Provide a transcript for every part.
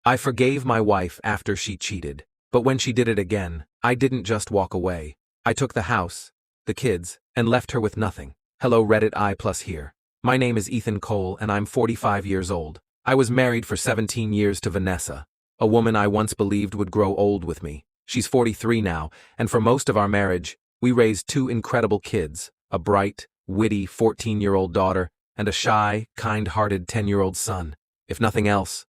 I forgave my wife after she cheated. But when she did it again, I didn't just walk away. I took the house, the kids, and left her with nothing. Hello Reddit I+ here. My name is Ethan Cole and I'm 45 years old. I was married for 17 years to Vanessa, a woman I once believed would grow old with me. She's 43 now, and for most of our marriage, we raised two incredible kids, a bright, witty 14-year-old daughter, and a shy, kind-hearted 10-year-old son. If nothing else,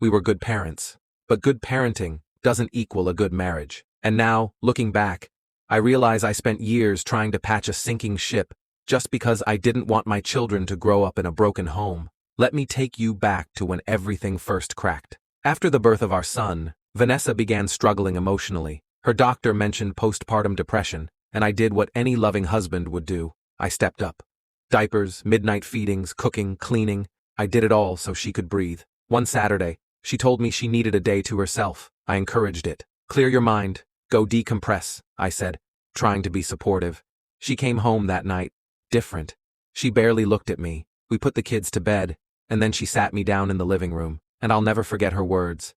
we were good parents. But good parenting doesn't equal a good marriage. And now, looking back, I realize I spent years trying to patch a sinking ship just because I didn't want my children to grow up in a broken home. Let me take you back to when everything first cracked. After the birth of our son, Vanessa began struggling emotionally. Her doctor mentioned postpartum depression, and I did what any loving husband would do. I stepped up. Diapers, midnight feedings, cooking, cleaning. I did it all so she could breathe. One Saturday, she told me she needed a day to herself. I encouraged it. Clear your mind. Go decompress, I said, trying to be supportive. She came home that night, different. She barely looked at me. We put the kids to bed, and then she sat me down in the living room, and I'll never forget her words.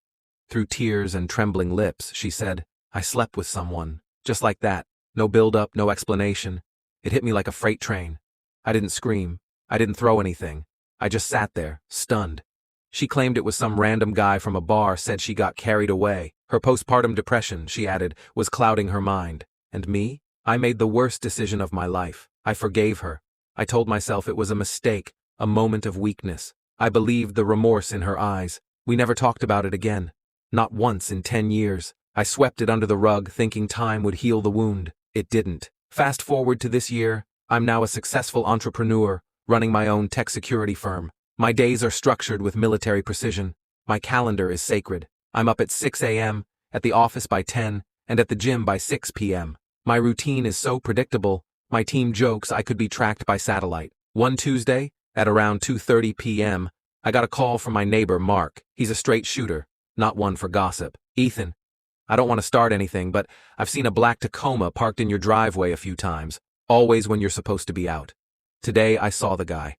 Through tears and trembling lips, she said, I slept with someone. Just like that. No build-up, no explanation. It hit me like a freight train. I didn't scream. I didn't throw anything. I just sat there, stunned. She claimed it was some random guy from a bar, said she got carried away. Her postpartum depression, she added, was clouding her mind. And me? I made the worst decision of my life. I forgave her. I told myself it was a mistake, a moment of weakness. I believed the remorse in her eyes. We never talked about it again. Not once in 10 years. I swept it under the rug, thinking time would heal the wound. It didn't. Fast forward to this year, I'm now a successful entrepreneur, running my own tech security firm. My days are structured with military precision. My calendar is sacred. I'm up at 6 a.m., at the office by 10, and at the gym by 6 p.m. My routine is so predictable, my team jokes I could be tracked by satellite. One Tuesday, at around 2:30 p.m., I got a call from my neighbor, Mark. He's a straight shooter, not one for gossip. Ethan, I don't want to start anything, but I've seen a black Tacoma parked in your driveway a few times, always when you're supposed to be out. Today I saw the guy.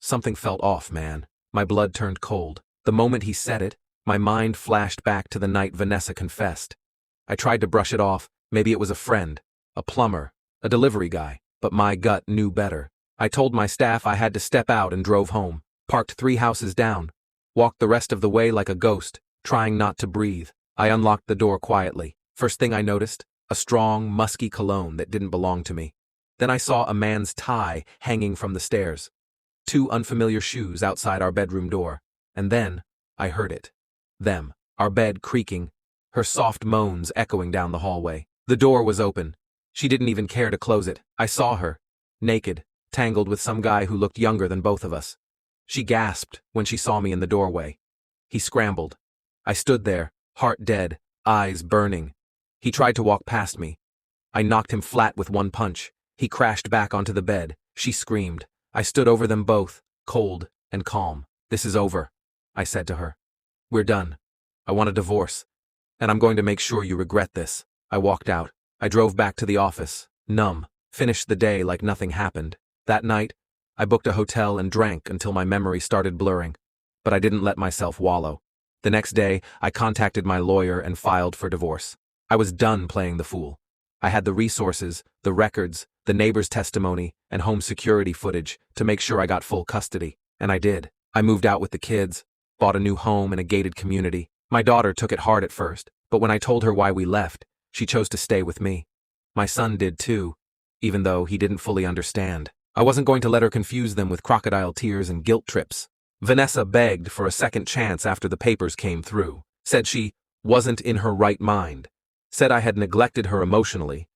Something felt off, man. My blood turned cold. The moment he said it, my mind flashed back to the night Vanessa confessed. I tried to brush it off. Maybe it was a friend, a plumber, a delivery guy, but my gut knew better. I told my staff I had to step out and drove home, parked 3 houses down, walked the rest of the way like a ghost, trying not to breathe. I unlocked the door quietly. First thing I noticed, a strong, musky cologne that didn't belong to me. Then I saw a man's tie hanging from the stairs. 2 unfamiliar shoes outside our bedroom door. And then, I heard it. Them, our bed creaking, her soft moans echoing down the hallway. The door was open. She didn't even care to close it. I saw her, naked, tangled with some guy who looked younger than both of us. She gasped when she saw me in the doorway. He scrambled. I stood there, heart dead, eyes burning. He tried to walk past me. I knocked him flat with one punch. He crashed back onto the bed. She screamed. I stood over them both, cold and calm. This is over, I said to her. We're done. I want a divorce. And I'm going to make sure you regret this. I walked out. I drove back to the office, numb, finished the day like nothing happened. That night, I booked a hotel and drank until my memory started blurring. But I didn't let myself wallow. The next day, I contacted my lawyer and filed for divorce. I was done playing the fool. I had the resources, the records, the neighbor's testimony, and home security footage to make sure I got full custody. And I did. I moved out with the kids, bought a new home in a gated community. My daughter took it hard at first, but when I told her why we left, she chose to stay with me. My son did too, even though he didn't fully understand. I wasn't going to let her confuse them with crocodile tears and guilt trips. Vanessa begged for a second chance after the papers came through, said she wasn't in her right mind, said I had neglected her emotionally.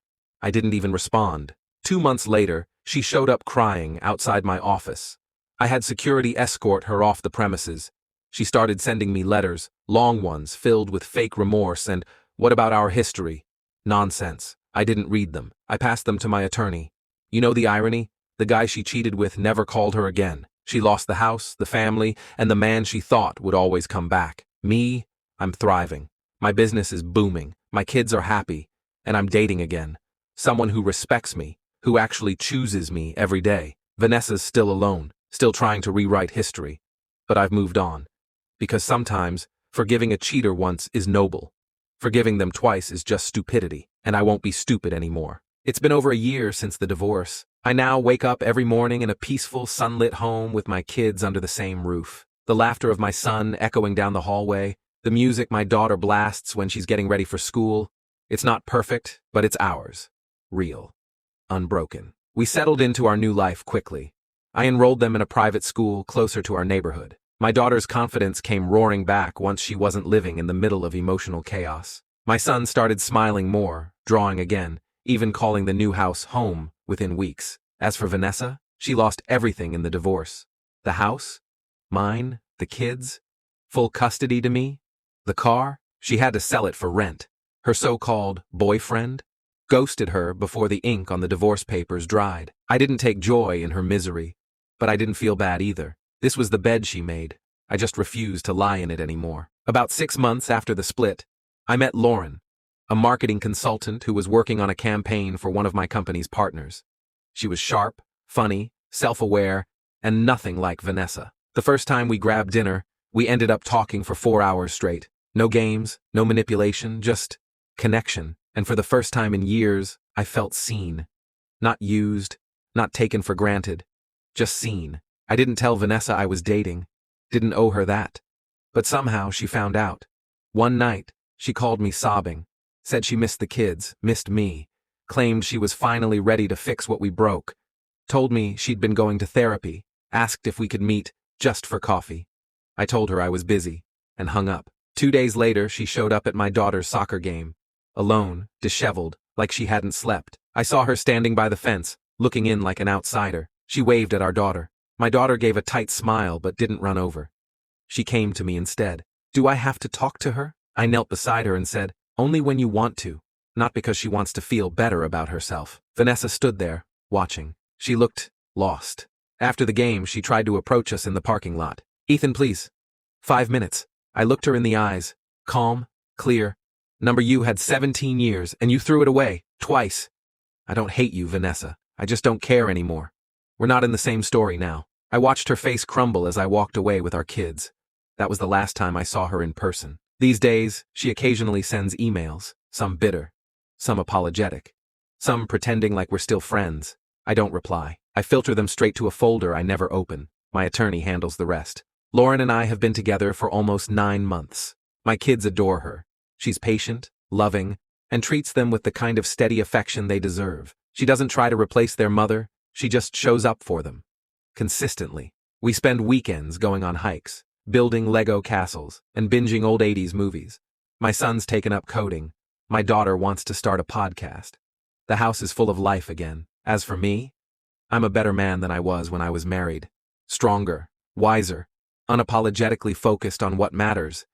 I didn't even respond. 2 months later, she showed up crying outside my office. I had security escort her off the premises. She started sending me letters, long ones filled with fake remorse and, what about our history? Nonsense. I didn't read them. I passed them to my attorney. You know the irony? The guy she cheated with never called her again. She lost the house, the family, and the man she thought would always come back. Me, I'm thriving. My business is booming. My kids are happy. And I'm dating again. Someone who respects me, who actually chooses me every day. Vanessa's still alone, still trying to rewrite history. But I've moved on. Because sometimes, Forgiving a cheater once is noble. Forgiving them twice is just stupidity, and I won't be stupid anymore. It's been over a year since the divorce. I now wake up every morning in a peaceful, sunlit home with my kids under the same roof. The laughter of my son echoing down the hallway, the music my daughter blasts when she's getting ready for school. It's not perfect, but it's ours. Real. Unbroken. We settled into our new life quickly. I enrolled them in a private school closer to our neighborhood. My daughter's confidence came roaring back once she wasn't living in the middle of emotional chaos. My son started smiling more, drawing again, even calling the new house home within weeks. As for Vanessa, she lost everything in the divorce. The house, mine, the kids, full custody to me. The car, she had to sell it for rent. Her so-called boyfriend ghosted her before the ink on the divorce papers dried. I didn't take joy in her misery, but I didn't feel bad either. This was the bed she made. I just refused to lie in it anymore. About 6 months after the split, I met Lauren, a marketing consultant who was working on a campaign for one of my company's partners. She was sharp, funny, self-aware, and nothing like Vanessa. The first time we grabbed dinner, we ended up talking for 4 hours straight. No games, no manipulation, just connection. And for the first time in years, I felt seen. Not used, not taken for granted, just seen. I didn't tell Vanessa I was dating, didn't owe her that. But somehow she found out. One night, she called me sobbing, said she missed the kids, missed me, claimed she was finally ready to fix what we broke, told me she'd been going to therapy, asked if we could meet just for coffee. I told her I was busy, and hung up. 2 days later, she showed up at my daughter's soccer game, alone, disheveled, like she hadn't slept. I saw her standing by the fence, looking in like an outsider. She waved at our daughter. My daughter gave a tight smile but didn't run over. She came to me instead. Do I have to talk to her? I knelt beside her and said, only when you want to, not because she wants to feel better about herself. Vanessa stood there, watching. She looked lost. After the game, she tried to approach us in the parking lot. Ethan, please. 5 minutes. I looked her in the eyes, calm, clear. Number you had 17 years, and you threw it away, twice. I don't hate you, Vanessa. I just don't care anymore. We're not in the same story now. I watched her face crumble as I walked away with our kids. That was the last time I saw her in person. These days, she occasionally sends emails, some bitter, some apologetic, some pretending like we're still friends. I don't reply. I filter them straight to a folder I never open. My attorney handles the rest. Lauren and I have been together for almost 9 months. My kids adore her. She's patient, loving, and treats them with the kind of steady affection they deserve. She doesn't try to replace their mother, she just shows up for them. Consistently. We spend weekends going on hikes, building Lego castles, and binging old 80s movies. My son's taken up coding. My daughter wants to start a podcast. The house is full of life again. As for me, I'm a better man than I was when I was married. Stronger, wiser, unapologetically focused on what matters.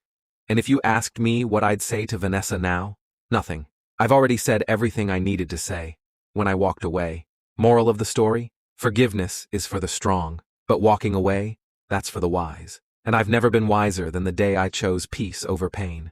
And if you asked me what I'd say to Vanessa now, nothing. I've already said everything I needed to say when I walked away. Moral of the story? Forgiveness is for the strong, but walking away, that's for the wise. And I've never been wiser than the day I chose peace over pain.